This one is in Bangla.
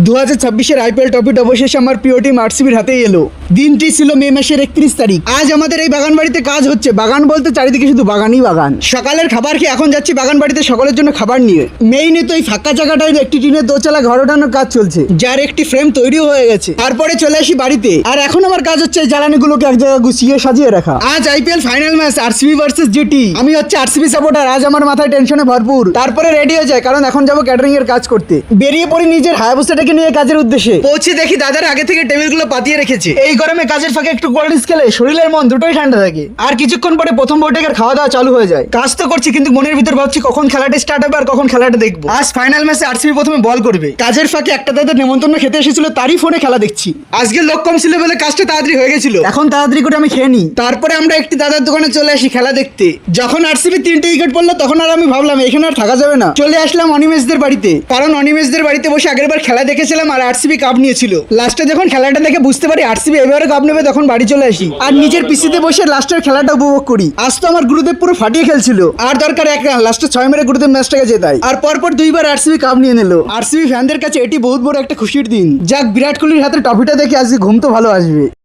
2026-এর আইপিএল ট্রফিটা অবশেষে আমার প্রিয় টিম আরসিবির হাতেই এলো। দিনটি ছিল মে মাসের 31 তারিখ। আজ আমাদের এই বাগান বাড়িতে কাজ হচ্ছে। বাগান বলতে চারিদিকে শুধু বাগানই বাগান। সকালের খাবার খেয়ে এখন যাচ্ছি বাগান বাড়িতে সকলের জন্য খাবার নিয়ে। মেইনে তো এই ফাঁকা জায়গাটায় একটি টিনের দোতলা ঘর ওঠানোর কাজ চলছে, যার একটি ফ্রেম তৈরিও হয়ে গেছে। তারপরে চলে আসি বাড়িতে, আর এখন আমার কাজ হচ্ছে এই জ্বালানিগুলোকে এক জায়গায় গুছিয়ে সাজিয়ে রাখা। আজ IPL final match RCB versus GT. আমি হচ্ছে আরসিবি সাপোর্টার। আজ আমার মাথায় টেনশনে ভরপুর। তারপরে রেডি হয়ে যায়, কারণ এখন যাবো ক্যাটারিং এর কাজ করতে। বেরিয়ে পড়ি নিজের হায়াবুসাটাকে নিয়ে কাজের উদ্দেশ্যে। পৌঁছে দেখি দাদার আগে থেকে টেবিলগুলো পাতিয়ে রেখেছে। এই গরমে কাজের ফাঁকে একটু কোল্ড ড্রিঙ্কস খেলে শরীরের মন দুটোই ঠান্ডা থাকে। আর কিছুক্ষণ পরে প্রথম বৈঠকের খাওয়া দাওয়া চালু হয়ে যায়। কাজ তো করছি, কিন্তু মনের ভিতর ভাবছি কখন খেলাটা স্টার্ট হবে আর কখন খেলাটা দেখবো। আজ ফাইনাল ম্যাচে আরসিবি প্রথমে বল করবে। কাজের ফাঁকে একটা দাদার নেমন্তন্ন খেতে এসেছিল, তারই ফোনে খেলা দেখছি। আজকে লোক কম ছিল বলে কাজটা তাড়াতাড়ি হয়ে গেছিল। এখন তাড়াতাড়ি করে আমি খেয়ে নিই। তারপরে আমরা একটি দাদার দোকানে চলে আসি খেলা দেখতে। যখন আরসিবি 3টে উইকেট পড়লো তখন আর আমি ভাবলাম এখানে আর থাকা যাবে না। চলে আসলাম অনিমেষদের বাড়িতে, কারণ অনিমেষদের বাড়িতে বসে আগেরবার খেলা দেখেছিলাম আর আরসিবি কাপ নিয়েছিল। লাস্টে যখন খেলাটা দেখে বুঝতে পারি আরসিবি এবারে কাপ নেবে, তখন বাড়ি চলে আসি আর নিজের পিসিতে বসে লাস্টের খেলাটা উপভোগ করি। আজ তো আমার গুরুদেব পুরো ফাটিয়ে খেলছিল, আর দরকার এক রান, লাস্টে 6 মেরে গুরুদেব ম্যাচটাকে জেতায়। আর পরপর 2বার আরসিবি কাপ নিয়ে নিল। আরসিবি ফ্যানদের কাছে এটি বহুত বড় একটা খুশির দিন। যাক, বিরাট কোহলির হাতে ট্রফিটা দেখে আজকে ঘুম তো ভালো আসবে।